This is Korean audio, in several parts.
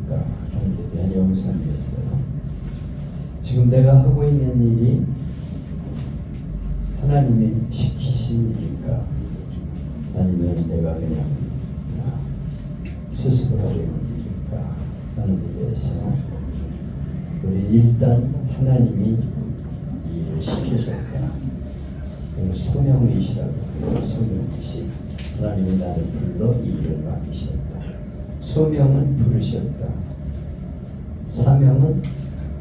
안녕하십니까. 종교에 대한 영상이었어요. 지금 내가 하고 있는 일이 하나님이 시키신 일인가, 아니면 내가 그냥 스스로 하고 있는 일인가 하는 데 대해서 우리 일단 하나님이 이 일을 시키셨다. 그리고 소명이시라고 해요. 소명이시. 하나님이 나를 불러 이 일을 맡기셨다. 소명은 부르셨다. 사명은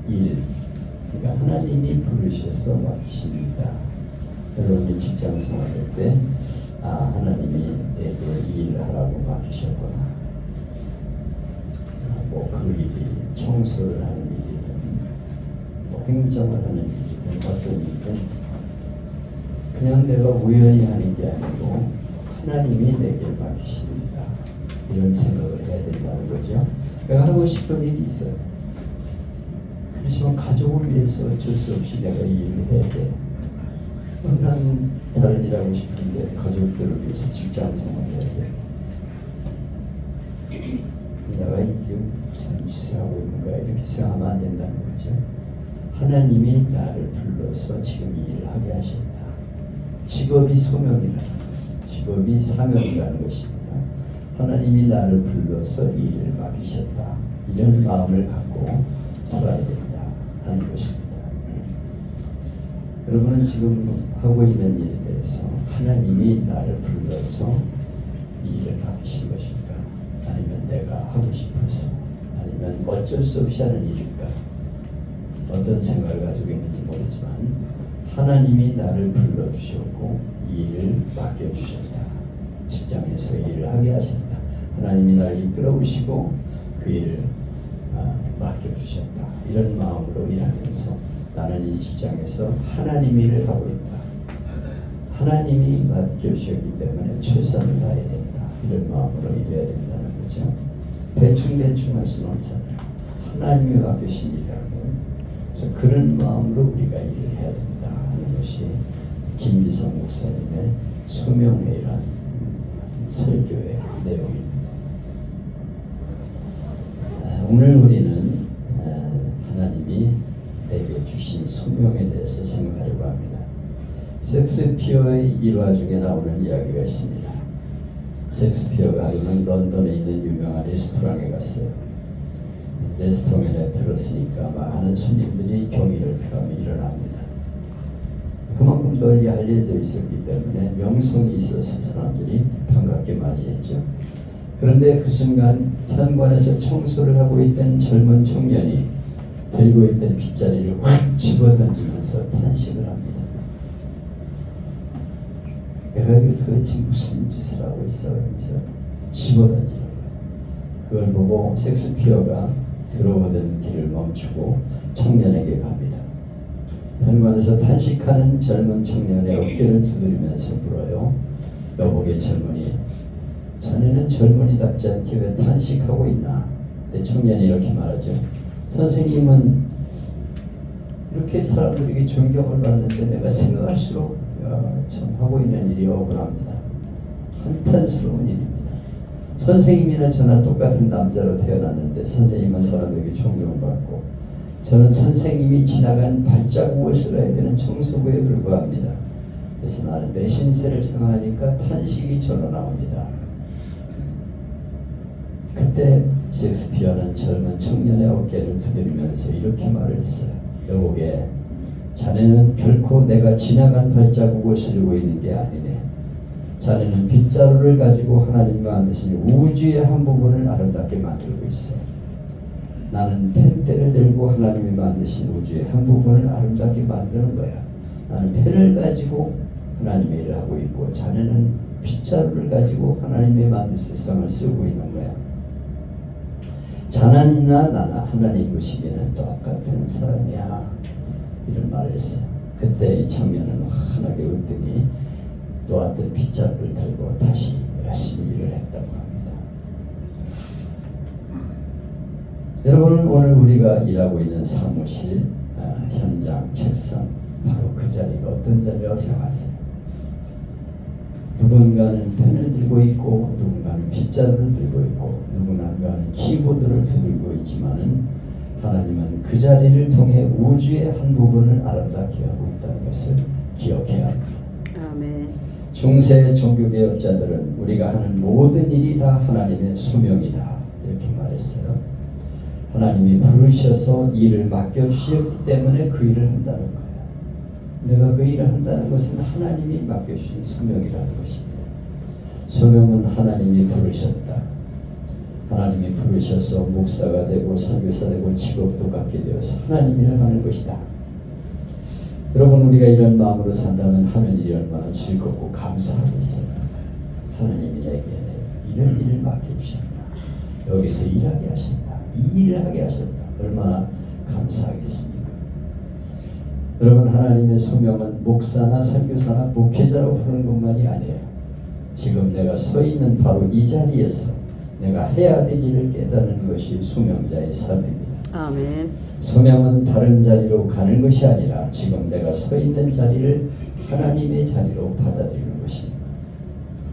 일. 그러니까 하나님이 부르셔서 맡기십니다. 여러분이 직장 생활할 때 하나님이 내게 이 일을 하라고 맡기셨구나. 뭐 그 일이 청소를 하는 일이든 뭐 행정을 하는 일이든 어떤 일이든 그냥 내가 우연히 하는 게 아니고 하나님이 내게 맡기십니다. 이런 생각을 해야 된다는 거죠. 내가 하고 싶은 일이 있어요. 그렇지만 가족을 위해서 어쩔 수 없이 내가 이 일을 해야 돼. 난 다른 일 하고 싶은데 가족들을 위해서 직장 생활을 해야 돼. 내가 이게 무슨 짓을 하고 있는가 이렇게 생각하면 안 된다는 거죠. 하나님이 나를 불러서 지금 이 일을 하게 하신다. 직업이 소명이라는 것, 직업이 사명이라는 것입니다. 하나님이 나를 불러서 이 일을 맡기셨다. 이런 마음을 갖고 살아야 된다 하는 것입니다. 여러분은 지금 하고 있는 일에 대해서 하나님이 나를 불러서 이 일을 맡기신 것일까? 아니면 내가 하고 싶어서, 아니면 어쩔 수 없이 하는 일일까? 어떤 생각을 가지고 있는지 모르지만 하나님이 나를 불러주셨고 이 일을 맡겨주셨다. 직장에서 이 일을 하게 하셨다. 하나님이 나를 이끌어오시고 그 일을 맡겨주셨다. 이런 마음으로 일하면서 나는 이 직장에서 하나님 일을 하고 있다. 하나님이 맡겨주셨기 때문에 최선을 다해야 된다. 이런 마음으로 일해야 된다는 거죠. 대충 할 수는 없잖아요. 하나님이 맡기신 일이라고. 그래서 그런 마음으로 우리가 일을 해야 된다 하는 것이 김미성 목사님의 소명회란 설교의 내용입니다. 오늘 우리는 하나님이 내게 주신 소명에 대해서 생각하려고 합니다. 섹스피어의 일화 중에 나오는 이야기가 있습니다. 섹스피어가 런던에 있는 유명한 레스토랑에 갔어요. 레스토랑에 들었으니까 많은 손님들이 경의를 표하며 일어납니다. 그만큼 널리 알려져 있었기 때문에 명성이 있어서 사람들이 반갑게 맞이했죠. 그런데 그 순간 현관에서 청소를 하고 있던 젊은 청년이 들고 있던 빗자리를 확 집어던지면서 탄식을 합니다. 내가 이거 도대체 무슨 짓을 하고 있어? 그러면서 집어던지는 거예요. 그걸 보고 섹스피어가 들어오던 길을 멈추고 청년에게 갑니다. 현관에서 탄식하는 젊은 청년의 어깨를 두드리면서 물어요. 여보게 젊은이, 자네는 젊은이답지 않게 왜 탄식하고 있나? 근데 청년이 이렇게 말하죠. 선생님은 이렇게 사람들에게 존경을 받는데 내가 생각할수록 참 하고 있는 일이 억울합니다. 한탄스러운 일입니다. 선생님이나 저나 똑같은 남자로 태어났는데 선생님은 사람에게 존경받고 저는 선생님이 지나간 발자국을 쓸어야 되는 청소부에 불과합니다. 그래서 나는 내 신세를 생각하니까 탄식이 절로 나옵니다. 그때 셰익스피어는 젊은 청년의 어깨를 두드리면서 이렇게 말을 했어요. 여보게, 자네는 결코 내가 지나간 발자국을 쓰고 있는 게 아니네. 자네는 빗자루를 가지고 하나님이 만드신 우주의 한 부분을 아름답게 만들고 있어. 나는 펜대를 들고 하나님이 만드신 우주의 한 부분을 아름답게 만드는 거야. 나는 펜을 가지고 하나님의 일을 하고 있고 자네는 빗자루를 가지고 하나님의 만든 세상을 쓰고 있는 거야. 자네나 나나 하나님 보시기에는 똑같은 사람이야. 이런 말을 했어요. 그때 이 청년은 환하게 웃더니 놓았던 빗자루를 들고 다시 열심히 일을 했다고 합니다. 여러분은 오늘 우리가 일하고 있는 사무실, 현장, 책상, 바로 그 자리가 어떤 자리라고 생각하세요? 누군가는 펜을 들고 있고 누군가는 빗자루를 들고 있고 누군가는 키보드를 두들고 있지만은 하나님은 그 자리를 통해 우주의 한 부분을 아름답게 하고 있다는 것을 기억해야 합니다. 아멘. 중세 종교개혁자들은 우리가 하는 모든 일이 다 하나님의 소명이다 이렇게 말했어요. 하나님이 부르셔서 일을 맡겨주셨기 때문에 그 일을 한다는 거예요. 내가 그 일을 한다는 것은 하나님이 맡겨주신 소명이라는 것입니다. 소명은 하나님이 부르셨다. 하나님이 부르셔서 목사가 되고 선교사 되고 직업도 갖게 되어서 하나님 일을 하는 것이다. 여러분, 우리가 이런 마음으로 산다면 하는 일이 얼마나 즐겁고 감사하겠어요. 하나님이 내게 이런 일을 맡겨주셨다. 여기서 일하게 하셨다. 이 일을 하게 하셨다. 얼마나 감사하겠습니까? 여러분, 하나님의 소명은 목사나 선교사나 목회자로 부르는 것만이 아니에요. 지금 내가 서 있는 바로 이 자리에서 내가 해야 될 일을 깨닫는 것이 소명자의 삶입니다. 아멘. 소명은 다른 자리로 가는 것이 아니라 지금 내가 서 있는 자리를 하나님의 자리로 받아들이는 것입니다.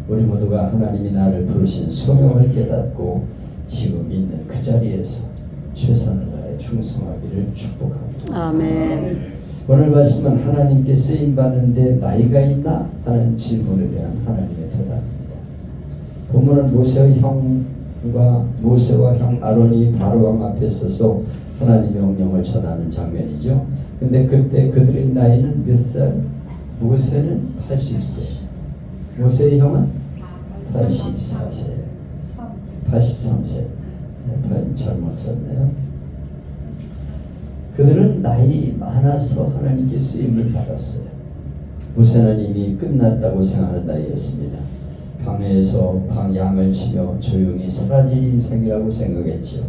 우리 모두가 하나님이 나를 부르신 소명을 깨닫고 지금 있는 그 자리에서 최선을 다해 충성하기를 축복합니다. 아멘. 오늘 말씀은 하나님께 쓰임받는데 나이가 있나? 하는 질문에 대한 하나님의 대답입니다. 본문은 모세와 형 아론이 바로왕 앞에 서서 하나님의 명령을 전하는 장면이죠. 근데 그때 그들의 나이는 몇 살? 모세는 80세, 모세의 형은 84세, 83세. 잘못 썼네요. 그들은 나이 많아서 하나님께 쓰임을 받았어요. 모세는 이미 끝났다고 생각하는 나이였습니다. 방에서 양을 치며 조용히 사라질 인생이라고 생각했죠.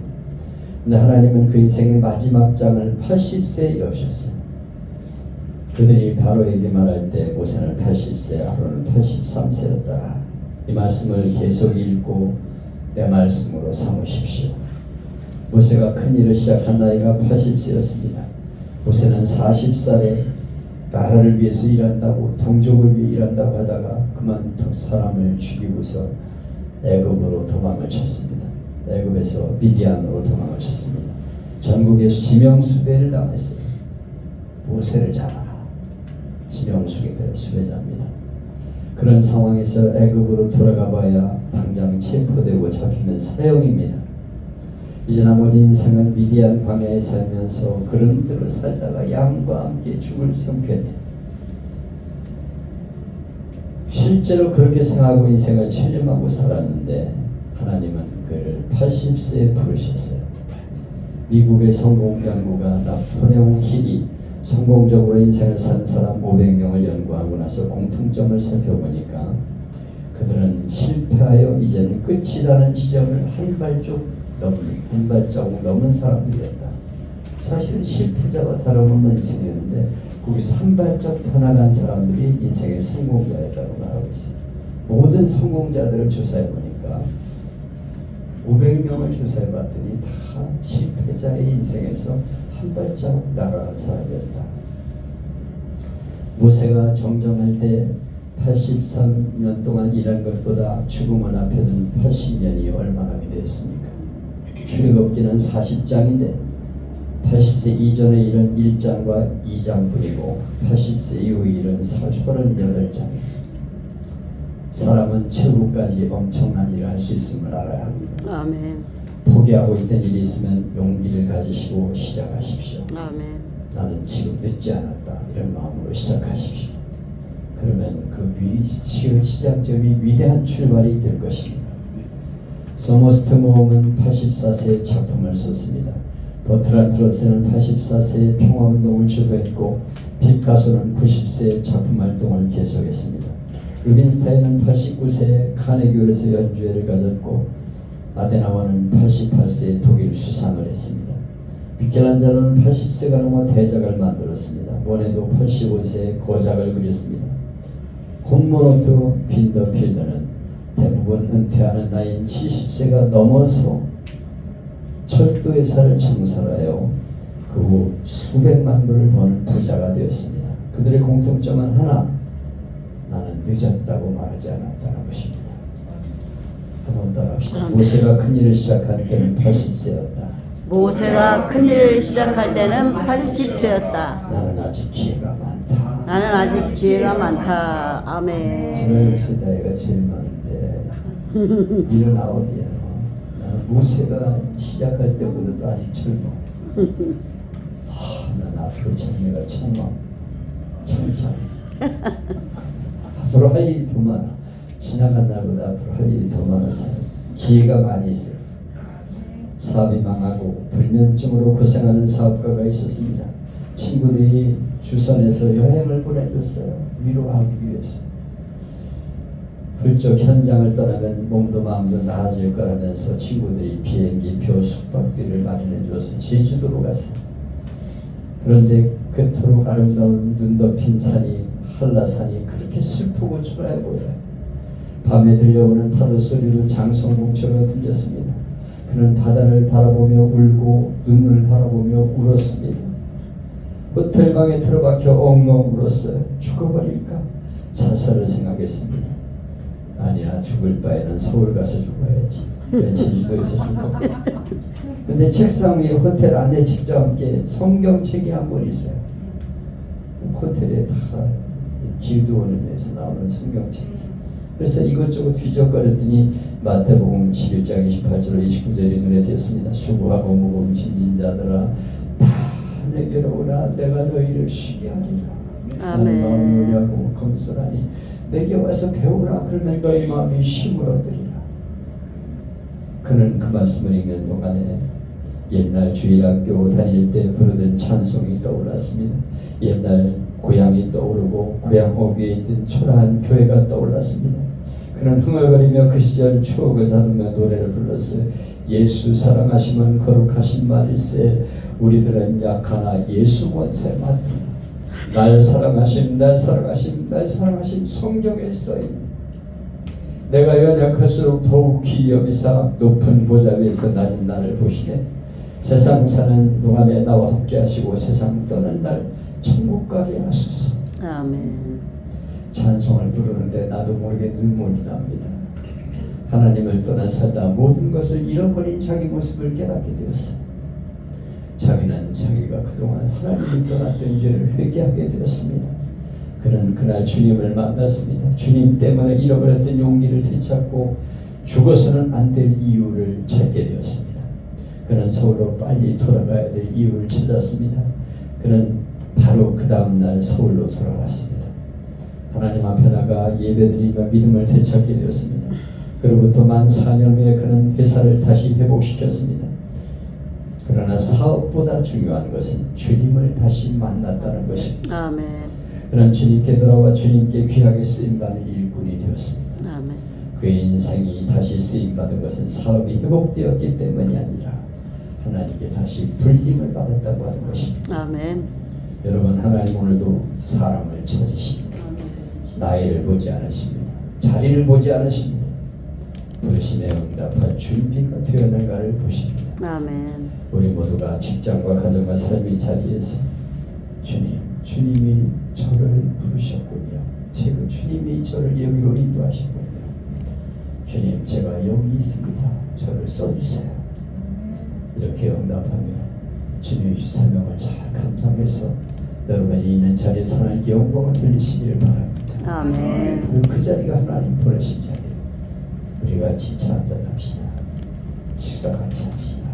근데 하나님은 그 인생의 마지막 장을 80세에 여셨어요. 그들이 바로에게 말할 때 모세는 80세, 아론은 83세였더라. 이 말씀을 계속 읽고 내 말씀으로 삼으십시오. 모세가 큰 일을 시작한 나이가 80세였습니다. 모세는 40살에 나라를 위해서 일한다고, 동족을 위해 일한다고 하다가 그만 사람을 죽이고서 애굽으로 도망을 쳤습니다. 애굽에서 미디안으로 도망을 쳤습니다. 전국에서 지명수배를 당했어요. 모세를 잡아라. 지명수배자입니다. 그런 상황에서 애굽으로 돌아가 봐야 당장 체포되고 잡히면 사형입니다. 이제 나머지 인생은 미디안 광야에 살면서 그런 대로 살다가 양과 함께 죽을 형편이에요. 실제로 그렇게 생각하고 인생을 체념하고 살았는데 하나님은 그를 80세에 부르셨어요. 미국의 성공 연구가 나폴레옹 힐이 성공적으로 인생을 산 사람 500명을 연구하고 나서 공통점을 살펴보니까 그들은 실패하여 이제는 끝이라는 지점을 한 발자국 넘은 사람들이었다. 사실은 실패자와 다름없는 인생이었는데 거기서 한 발짝 더 나간 사람들이 인생의 성공자였다고 말하고 있습니다. 모든 성공자들을 조사해보니까 500명을 조사해봤더니 다 실패자의 인생에서 한 발짝 나간 사람이었다. 모세가 정정할 때 83년 동안 일한 것보다 죽음을 앞에 둔 80년이 얼마나 위대했습니까? 출애굽기는 40장인데 80세 이전의 일은 1장과 2장뿐이고 80세 이후 일은 38장입니다. 사람은 최후까지 엄청난 일을 할 수 있음을 알아야 합니다. 아멘. 포기하고 있던 일이 있으면 용기를 가지시고 시작하십시오. 아멘. 나는 지금 늦지 않았다. 이런 마음으로 시작하십시오. 그러면 그 시작점이 위대한 출발이 될 것입니다. 서머스트 모험은 84세에 작품을 썼습니다. 버트란드 러셀은 84세에 평화운동을 주도했고 피카소는 90세에 작품 활동을 계속했습니다. 루빈스타인은 89세에 카네기홀에서 연주회를 가졌고 아데나워는 88세에 독일 수상을 했습니다. 미켈란젤로는 80세가 넘어 대작을 만들었습니다. 모네도 85세에 거작을 그렸습니다. 콘모노트 빈더필드는 대부분 은퇴하는 나이인 70세가 넘어서 철도회사를 창설하여 그 후 수백만 불을 버는 부자가 되었습니다. 그들의 공통점은 하나, 나는 늦었다고 말하지 않았다는 것입니다. 한번 따라합시다. 아멘. 모세가 큰 일을 시작할 때는 80세였다. 모세가 큰 일을 시작할 때는 80세였다. 나는 아직 기회가 많다. 나는 아직 기회가 많다. 아멘. 제가 여기서 나이가 제일 많은데 79이야. 나는 모세가 시작할 때보다도 아직 젊어. 난 앞으로 장래가 창창. 앞으로 할 일이 더 많아. 지나간 날보다 앞으로 할 일이 더 많아서 기회가 많이 있어요. 사업이 망하고 불면증으로 고생하는 사업가가 있었습니다. 친구들이 주선해서 여행을 보내줬어요. 위로하기 위해서. 훌쩍 현장을 떠나면 몸도 마음도 나아질 거라면서 친구들이 비행기 표 숙박비를 마련해 줘서 제주도로 갔어요. 그런데 그토록 아름다운 눈 덮인 산이 한라산이 그렇게 슬프고 초라해 보여요. 밤에 들려오는 파도 소리로 장성봉처럼 들렸습니다. 그는 바다를 바라보며 울고 눈을 바라보며 울었습니다. 호텔방에 틀어박혀 엉엉 울었어요. 죽어버릴까? 자살을 생각했습니다. 아니야, 죽을 바에는 서울 가서 죽어야지. 왜 제주도에서 죽어? 근데 책상 위에 호텔 안내책과 함께 성경책이 한 권 있어요. 호텔에 다 기도원에서 나오는 성경책이 있어요. 그래서 이것저것 뒤적거렸더니 마태복음 11장 28절 29절이 눈에 띄었습니다. 수고하고 무거운 짐진 자들아 다 내게로 오라. 내가 너희를 쉬게 하리라. 나는 마음이 요리하고 건설하니 내게 와서 배우라. 그러면 너희 마음이 힘을 얻으리라. 그는 그 말씀을 읽는 동안에 옛날 주일학교 다닐 때 부르던 찬송이 떠올랐습니다. 옛날 고향이 떠오르고 고향 어귀에 있던 초라한 교회가 떠올랐습니다. 그는 흥얼거리며 그 시절 추억을 다루며 노래를 불렀어요. 예수 사랑하시면 거룩하신 말일세. 우리들은 약하나 예수 원세 맡으나 날 사랑하심 날 사랑하심 날 사랑하심 성경에 써있는 내가 연약할수록 더욱 귀히 여기사 높은 보좌 위에서 낮은 나를 보시네. 세상 사는 동안에 나와 함께 하시고 세상 떠는 날 천국 가게 하소서. 아멘. 찬송을 부르는데 나도 모르게 눈물이 납니다. 하나님을 떠나 살다 모든 것을 잃어버린 자기 모습을 깨닫게 되었어요. 자기는 자기가 그동안 하나님을 떠났던 죄를 회개하게 되었습니다. 그는 그날 주님을 만났습니다. 주님 때문에 잃어버렸던 용기를 되찾고 죽어서는 안 될 이유를 찾게 되었습니다. 그는 서울로 빨리 돌아가야 될 이유를 찾았습니다. 그는 바로 그 다음날 서울로 돌아갔습니다. 하나님 앞에 나가 예배드리며 믿음을 되찾게 되었습니다. 그로부터 만 4년 후에 그는 회사를 다시 회복시켰습니다. 그러나 사업보다 중요한 것은 주님을 다시 만났다는 것입니다. 아멘. 그는 주님께 돌아와 주님께 귀하게 쓰임받는 일꾼이 되었습니다. 아멘. 그의 인생이 다시 쓰임받은 것은 사업이 회복되었기 때문이 아니라 하나님께 다시 불림을 받았다고 하는 것입니다. 아멘. 여러분, 하나님 오늘도 사람을 찾으십니다. 나이를 보지 않으십니다. 자리를 보지 않으십니다. 부르심에 응답할 준비가 되었는가를 보십니다. 아멘. 우리 모두가 직장과 가정과 삶의 자리에서 주님이 저를 부르셨군요. 제가 주님이 저를 여기로 인도하셨군요. 주님, 제가 여기 있습니다. 저를 써주세요. 이렇게 응답하며 주님의 사명을 잘 감당해서 여러분이 있는 자리에서 하나님께 영광을 돌리시기를 바랍니다. 아멘. 그리고 그 자리가 하나님 보내신 자리예요. 우리 같이 차 한잔 합시다. 식사 같이 합시다.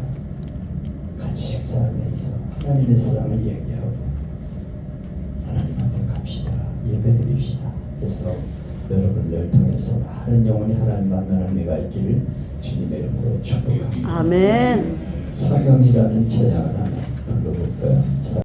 같이 식사하면서 하나님의 사랑을 얘기하고 하나님 앞에 갑시다. 예배드립시다. 그래서 여러분을 통해서 많은 영혼이 하나님 만나는 은혜가 있기를 주님의 이름으로 축복합니다. 아멘. 사명이라는 찬양을 하나 불러볼까요?